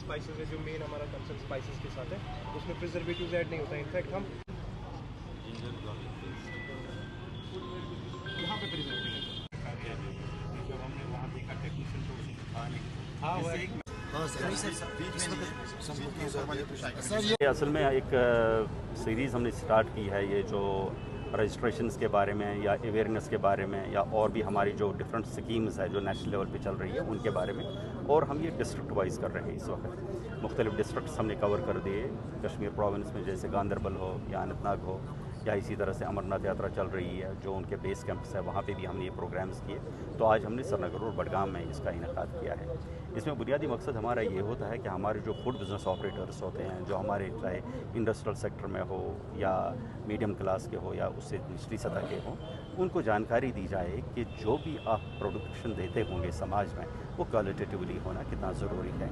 Spices है, जो main हमारा कंसर्न स्पाइसेस के साथ है, उसमें प्रिजर्वेटिव्स ऐड नहीं होता है। इनफैक्ट हम यहाँ पे प्रिजर्वेटिव जब हमने वहाँ देखा टेक्नीशियन तो उसे था नहीं। हाँ वो ये असल में एक सीरीज़ हमने स्टार्ट की है, ये जो रजिस्ट्रेशंस के बारे में या अवेयरनेस के बारे में या और भी हमारी जो डिफरेंट स्कीम्स है जो नेशनल लेवल पे चल रही है उनके बारे में, और हम ये डिस्ट्रिक्ट वाइज कर रहे हैं। इस वक्त मुख्तलिफ डिस्ट्रिक्ट्स हमने कवर कर दिए कश्मीर प्रोविंस में, जैसे गांदरबल हो या अनंतनाग हो, या इसी तरह से अमरनाथ यात्रा चल रही है जो उनके बेस कैंप्स है, वहाँ पे भी हमने ये प्रोग्राम्स किए। तो आज हमने श्रीनगर और बडगाम में इसका इनेकाद किया है। इसमें बुनियादी मकसद हमारा ये होता है कि हमारे जो फूड बिज़नेस ऑपरेटर्स होते हैं, जो हमारे चाहे इंडस्ट्रियल सेक्टर में हो या मीडियम क्लास के हो या उससे निचली सतह के हों, उनको जानकारी दी जाए कि जो भी आप प्रोडक्शन देते होंगे समाज में वो क्वालिटेटिवली होना कितना ज़रूरी है।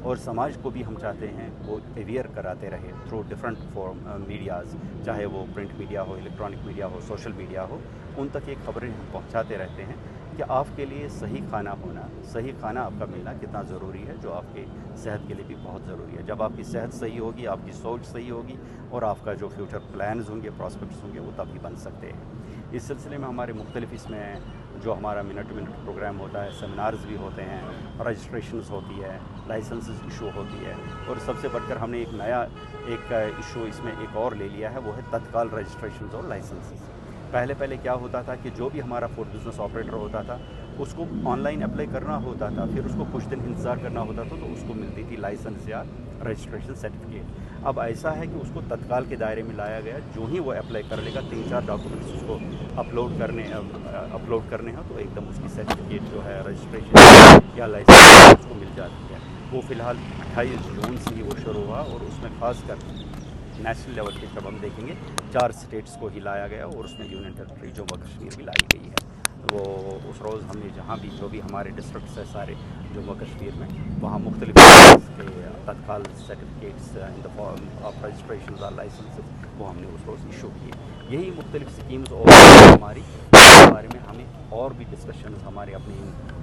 और समाज को भी हम चाहते हैं वो अवेयर कराते रहे थ्रू डिफरेंट फॉर्म मीडियाज़, चाहे वो प्रिंट मीडिया हो, इलेक्ट्रॉनिक मीडिया हो, सोशल मीडिया हो, उन तक ये खबरें हम पहुँचाते रहते हैं कि आपके लिए सही खाना होना, सही खाना आपका मिलना कितना ज़रूरी है, जो आपके सेहत के लिए भी बहुत ज़रूरी है। जब आपकी सेहत सही होगी, आपकी सोच सही होगी और आपका जो फ्यूचर प्लान्स होंगे, प्रॉस्पेक्ट्स होंगे, वो तभी बन सकते हैं। इस सिलसिले में हमारे मुख्तलिफ इसमें जो हमारा मिनट टू मिनट प्रोग्राम होता है, सेमिनार्स भी होते हैं, रजिस्ट्रेशंस होती है, लाइसेंसेस इशू होती है, और सबसे बढ़कर हमने एक नया इशू इसमें एक और ले लिया है, वो है तत्काल रजिस्ट्रेशंस और लाइसेंसेस। पहले क्या होता था कि जो भी हमारा फूड बिज़नेस ऑपरेटर होता था उसको ऑनलाइन अप्लाई करना होता था, फिर उसको कुछ दिन इंतज़ार करना होता था तो उसको मिलती थी लाइसेंस या रजिस्ट्रेशन सर्टिफिकेट। अब ऐसा है कि उसको तत्काल के दायरे में लाया गया। जो ही वो अप्लाई कर लेगा, 3-4 डॉक्यूमेंट्स उसको अपलोड करने हैं तो एकदम उसकी सर्टिफिकेट जो है रजिस्ट्रेशन या लाइसेंस उसको मिल जाती है। वो फ़िलहाल 28 जून से ही वो शुरू हुआ, और उसमें ख़ासकर नेशनल लेवल पे जब हम देखेंगे 4 स्टेट्स को ही लाया गया, और उसमें यूनियन टेरिटरी जम्मू कश्मीर भी लाई गई है। वो उस रोज़ हमने जहाँ भी जो भी हमारे डिस्ट्रिक्ट्स है सारे जम्मू कश्मीर में, वहाँ मुख्तलिफ के तत्काल certificates in the form of registration और लाइसेंसेस वो हमने उस रोज़ इशू किए। यही मुख्तलिफ स्कीम्स और हमारी बारे में हमें और भी डिस्कशन हमारे अपने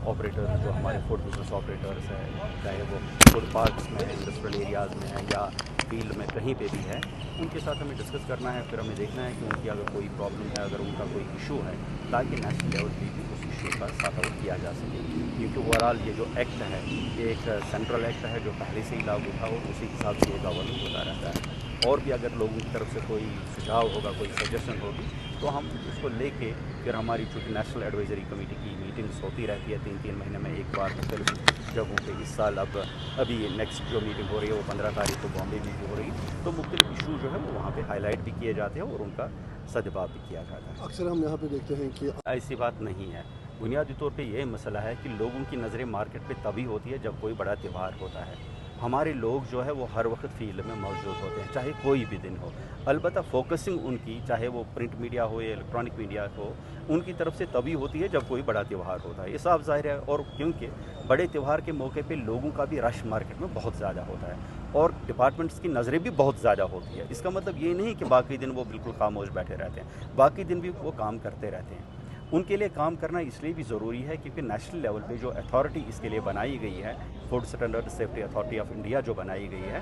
ऑपरेटर जो हमारे फूड बिजनेस ऑपरेटर्स हैं, चाहे वो फूड पार्क्स में, इंडस्ट्रियल एरियाज़ में है या फील्ड में कहीं पे भी है, उनके साथ हमें डिस्कस करना है। फिर हमें देखना है कि उनकी अगर कोई प्रॉब्लम है, अगर उनका कोई इशू है, ताकि नेशनल लेवल पे भी उस इशू का सॉर्ट आउट किया जा सके। क्योंकि ओवरऑल ये जो एक्ट है ये एक सेंट्रल एक्ट है जो पहले से ही लागू था, और उसी हिसाब से ये गवर्न होता रहता है। और भी अगर लोगों की तरफ से कोई सुझाव होगा, कोई सजेशन होगी, तो हम उसको लेके फिर हमारी चूँकि नेशनल एडवाइजरी कमेटी की मीटिंग्स होती रहती है 3-3 महीने में एक बार मुख्तलिफ जगहों पे। इस साल अभी नेक्स्ट जो मीटिंग हो रही है वो 15 तारीख को बॉम्बे में भी हो रही है, तो मुख्तलिफ इशू जो है वो वहाँ पे हाईलाइट भी किए जाते हैं और उनका सदभाव भी किया जाता है। अक्सर हम यहाँ पे देखते हैं कि ऐसी बात नहीं है। बुनियादी तौर पे ये मसला है कि लोगों की नज़रें मार्केट पे तभी होती है जब कोई बड़ा त्यौहार होता है। हमारे लोग जो है वो हर वक्त फील्ड में मौजूद होते हैं, चाहे कोई भी दिन हो। अलबत्ता फोकसिंग उनकी, चाहे वो प्रिंट मीडिया हो या इलेक्ट्रॉनिक मीडिया हो, उनकी तरफ से तभी होती है जब कोई बड़ा त्यौहार होता है। ये साफ ज़ाहिर है, और क्योंकि बड़े त्यौहार के मौके पे लोगों का भी रश मार्केट में बहुत ज़्यादा होता है और डिपार्टमेंट्स की नज़रें भी बहुत ज़्यादा होती है। इसका मतलब ये नहीं कि बाकी दिन वो बिल्कुल खामोश बैठे रहते हैं, बाकी दिन भी वो काम करते रहते हैं। उनके लिए काम करना इसलिए भी ज़रूरी है क्योंकि नेशनल लेवल पे जो अथॉरिटी इसके लिए बनाई गई है, food standard safety authority of India जो बनाई गई है,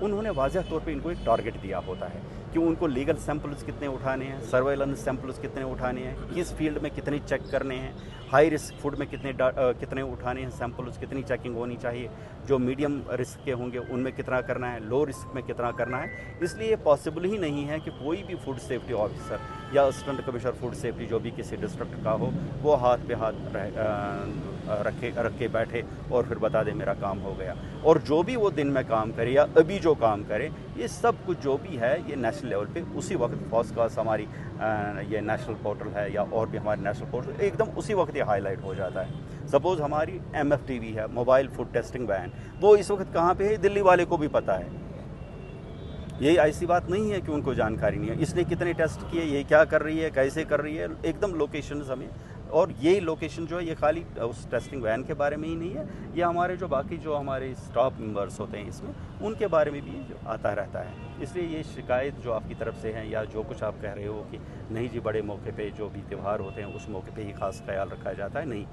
उन्होंने वाज़ह तौर पे इनको एक टारगेट दिया होता है कि उनको लीगल सैंपल्स कितने उठाने हैं, सर्वेलेंस सैंपल्स कितने उठाने हैं, किस फील्ड में कितने चेक करने हैं, हाई रिस्क फूड में कितने उठाने हैं सैंपल्स, कितनी चेकिंग होनी चाहिए, जो मीडियम रिस्क के होंगे उनमें कितना करना है, लो रिस्क में कितना करना है। इसलिए ये पॉसिबल ही नहीं है कि कोई भी फूड सेफ्टी ऑफिसर या असिस्टेंट कमिश्नर फूड सेफ्टी जो भी किसी डिस्ट्रिक्ट का हो, वो हाथ पे हाथ रख के बैठे और फिर बता दे मेरा काम हो गया। और जो भी वो दिन में काम करे या अभी जो काम करे, ये सब कुछ जो भी है ये नेशनल लेवल पे उसी वक्त फॉस्कास हमारी ये नेशनल पोर्टल है या और भी हमारे नेशनल पोर्टल एकदम उसी वक्त ये हाईलाइट हो जाता है। सपोज़ हमारी MFTV है, मोबाइल फूड टेस्टिंग वैन, वो इस वक्त कहाँ पे है दिल्ली वाले को भी पता है। ये ऐसी बात नहीं है कि उनको जानकारी नहीं है, इसने कितने टेस्ट किए, ये क्या कर रही है, कैसे कर रही है, एकदम लोकेशन हमें। और ये लोकेशन जो है ये खाली उस टेस्टिंग वैन के बारे में ही नहीं है, ये हमारे जो बाकी जो हमारे स्टाफ मेंबर्स होते हैं इसमें, उनके बारे में भी जो आता रहता है। इसलिए ये शिकायत जो आपकी तरफ से है या जो कुछ आप कह रहे हो कि नहीं जी बड़े मौके पे जो भी त्यौहार होते हैं उस मौके पे ही ख़ास ख्याल रखा जाता है, नहीं,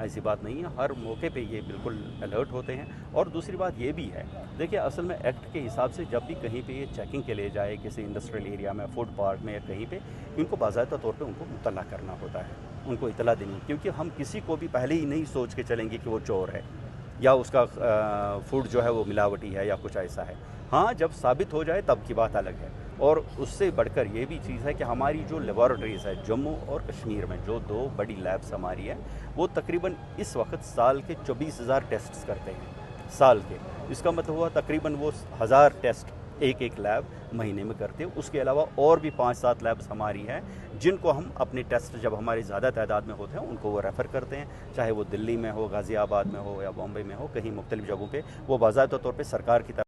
ایسی بات نہیں ہے, ہر موقع پہ یہ بالکل الرٹ ہوتے ہیں. اور دوسری بات یہ بھی ہے, دیکھیے اصل میں ایکٹ کے حساب سے جب بھی کہیں پہ یہ چیکنگ کے لیے جائے, کسی انڈسٹریل ایریا میں, فوڈ پارک میں یا کہیں پہ, ان کو باضابطہ طور پہ ان کو مطلع کرنا ہوتا ہے, ان کو اطلاع دینی, کیونکہ ہم کسی کو بھی پہلے ہی نہیں سوچ کے چلیں گے کہ وہ چور ہے یا اس کا فوڈ جو ہے وہ ملاوٹی ہے یا کچھ ایسا ہے. ہاں جب ثابت ہو جائے تب کی بات الگ ہے. اور اس سے بڑھ کر یہ بھی چیز ہے کہ ہماری جو لیبارٹریز ہے جموں اور کشمیر میں, جو 2 بڑی لیبس ہماری ہیں, وہ تقریباً اس وقت سال کے 24,000 ٹیسٹس کرتے ہیں سال کے. اس کا مطلب ہوا تقریباً وہ 1000 ٹیسٹ ایک لیب مہینے میں کرتے ہیں. اس کے علاوہ اور بھی 5-7 لیبس ہماری ہیں جن کو ہم اپنے ٹیسٹ جب ہماری زیادہ تعداد میں ہوتے ہیں ان کو وہ ریفر کرتے ہیں, چاہے وہ دلی میں ہو, غازی آباد میں ہو یا بامبے میں ہو, کہیں مختلف جگہوں پہ وہ باضابطہ طور پہ سرکار کی طرف